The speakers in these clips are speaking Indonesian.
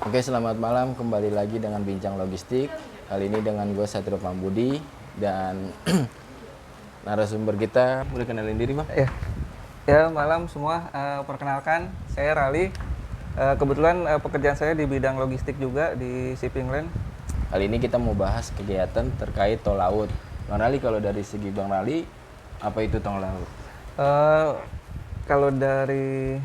Oke, selamat malam. Kembali lagi dengan Bincang Logistik. Kali ini dengan gue Satrio Pambudi dan narasumber kita. Boleh kenalin diri, Bang? Ya, malam semua. Perkenalkan, saya Rali. Kebetulan pekerjaan saya di bidang logistik juga di Shipping Line. Kali ini kita mau bahas kegiatan terkait tol laut. Bang Rali, kalau dari segi Bang Rali, apa itu tol laut? Eh, kalau dari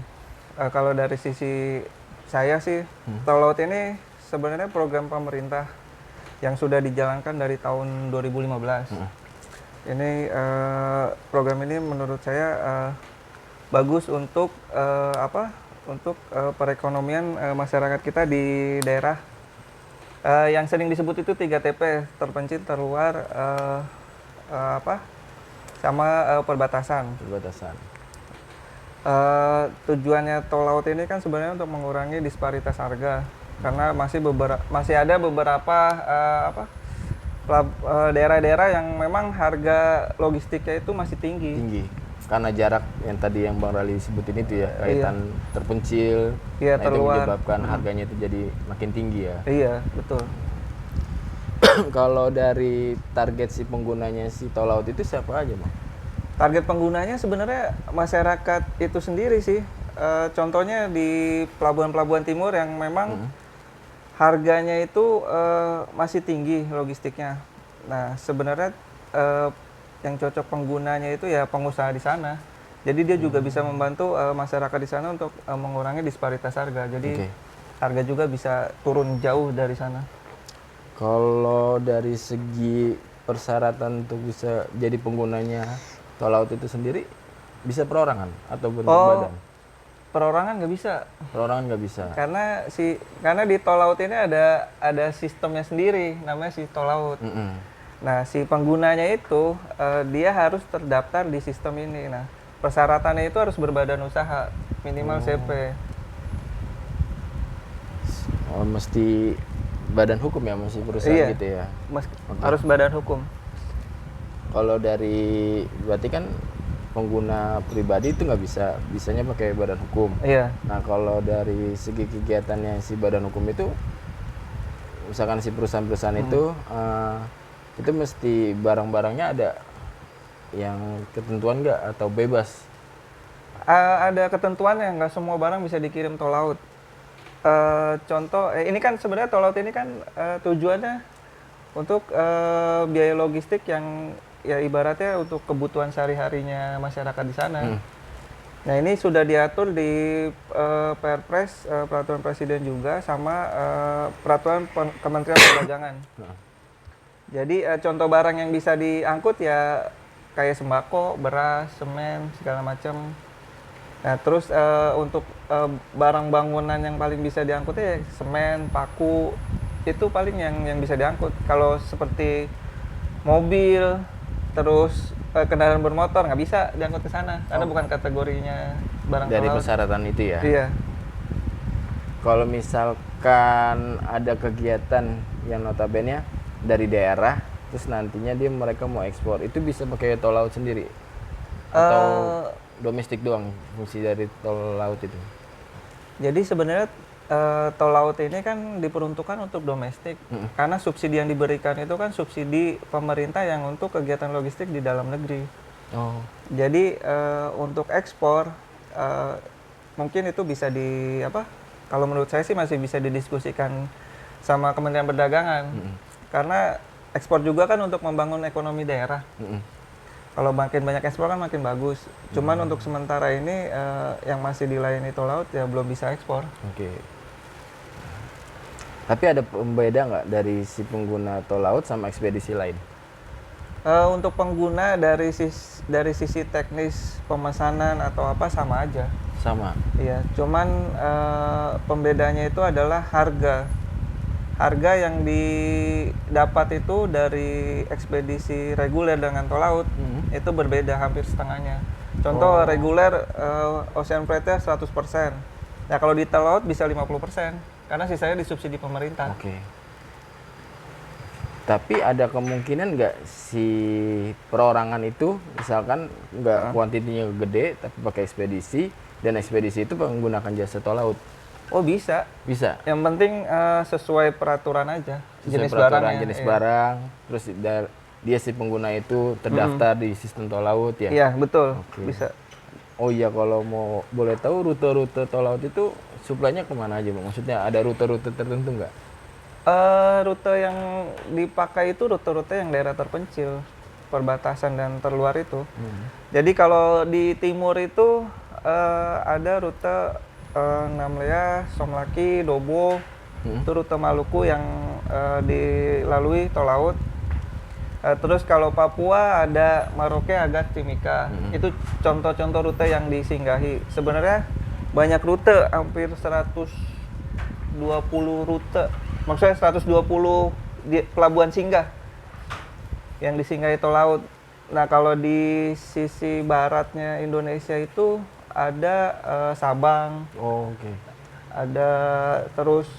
sisi saya sih, tol laut ini sebenarnya program pemerintah yang sudah dijalankan dari tahun 2015. Ini program ini menurut saya bagus untuk perekonomian masyarakat kita di daerah yang sering disebut itu 3TP, terpencil, terluar, sama perbatasan. Perbatasan. Tujuannya tol laut ini kan sebenarnya untuk mengurangi disparitas harga, karena masih ada beberapa daerah-daerah yang memang harga logistiknya itu masih tinggi. Karena jarak yang tadi yang Bang Rali sebutin itu ya, kaitan terpencil. Iya, Nah, itu terluar. menyebabkan harganya itu jadi makin tinggi ya. Iya, betul. Kalau dari target si penggunanya si tol laut itu siapa aja, Bang? Target penggunanya sebenarnya masyarakat itu sendiri sih. Contohnya di pelabuhan-pelabuhan timur yang memang harganya itu masih tinggi logistiknya. Nah, sebenarnya yang cocok penggunanya itu ya pengusaha di sana. Jadi dia juga bisa membantu masyarakat di sana untuk mengurangi disparitas harga. Jadi harga juga bisa turun jauh dari sana. Kalau dari segi persyaratan untuk bisa jadi penggunanya tol laut itu sendiri, bisa perorangan atau bentuk badan? Perorangan nggak bisa. Perorangan nggak bisa. Karena di tol laut ini ada sistemnya sendiri, namanya si tol laut. Nah, si penggunanya itu dia harus terdaftar di sistem ini. Nah, persyaratannya itu harus berbadan usaha, minimal CP. Oh, mesti badan hukum ya, mesti perusahaan gitu ya? Harus badan hukum. Kalau dari, berarti kan pengguna pribadi itu nggak bisa, bisanya pakai badan hukum. Iya. Nah, kalau dari segi kegiatannya si badan hukum itu, misalkan si perusahaan-perusahaan itu mesti barang-barangnya ada yang ketentuan nggak atau bebas? Ada ketentuannya, nggak semua barang bisa dikirim tol laut. Contoh, ini kan sebenarnya tol laut ini kan tujuannya untuk biaya logistik yang ya ibaratnya untuk kebutuhan sehari-harinya masyarakat di sana. Nah, ini sudah diatur di Perpres, peraturan presiden juga, sama peraturan Kementerian Perdagangan. Jadi contoh barang yang bisa diangkut ya kayak sembako, beras, semen, segala macam. Nah, terus untuk barang bangunan yang paling bisa diangkut ya semen, paku, itu paling yang bisa diangkut. Kalau seperti mobil, terus kendaraan bermotor nggak bisa diangkut ke sana karena bukan kategorinya barang dari tol laut. persyaratan itu ya? Iya. Kalau misalkan ada kegiatan yang notabene dari daerah, terus nantinya mereka mau ekspor, itu bisa pakai tol laut sendiri? Atau domestik doang fungsi dari tol laut itu? Jadi sebenarnya tol laut ini kan diperuntukkan untuk domestik, karena subsidi yang diberikan itu kan subsidi pemerintah yang untuk kegiatan logistik di dalam negeri. Jadi untuk ekspor mungkin itu bisa kalau menurut saya sih masih bisa didiskusikan sama Kementerian Perdagangan, karena ekspor juga kan untuk membangun ekonomi daerah. Kalau makin banyak ekspor kan makin bagus. Cuman untuk sementara ini yang masih dilayani tol laut ya belum bisa ekspor. Tapi ada pembeda nggak dari si pengguna tol laut sama ekspedisi lain? Untuk pengguna dari sisi teknis pemesanan atau apa sama aja. Sama? Iya, cuman pembedanya itu adalah harga. Harga yang didapat itu dari ekspedisi reguler dengan tol laut itu berbeda hampir setengahnya. Contoh reguler Ocean Freight-nya 100%. Nah, kalau di tol laut bisa 50% karena sisanya disubsidi pemerintah. Tapi ada kemungkinan nggak si perorangan itu misalkan nggak kuantitinya gede tapi pakai ekspedisi, dan ekspedisi itu menggunakan jasa tol laut? Oh bisa. Bisa. Yang penting sesuai peraturan aja. Sesuai Jenis peraturan barangnya. jenis Iya. barang, terus dia si pengguna itu terdaftar di sistem tol laut ya. Iya betul. Oke. Bisa. Oh iya, kalau mau boleh tahu rute-rute tol laut itu suplainya kemana aja bang? Maksudnya ada rute-rute tertentu nggak? Rute yang dipakai itu rute-rute yang daerah terpencil, perbatasan dan terluar itu. Jadi kalau di timur itu ada rute namanya Somlaki, Dobo, itu rute Maluku yang dilalui tol laut. Terus kalau Papua ada Maroke, Agat, Timika. Itu contoh-contoh rute yang disinggahi. Sebenarnya banyak rute, hampir 120 rute. Maksudnya 120 pelabuhan singgah yang disinggahi tol laut. Nah, kalau di sisi baratnya Indonesia itu ada Sabang, Oh, oke. ada terus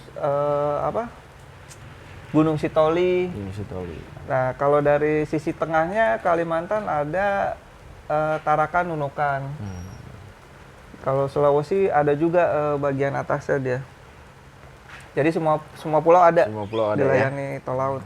Gunung Sitoli. Ini Sitoli. Nah, kalau dari sisi tengahnya Kalimantan ada Tarakan, Nunukan. Kalau Sulawesi ada juga bagian atasnya dia. Jadi semua pulau ada Semua pulau ada ya. dilayani tol laut.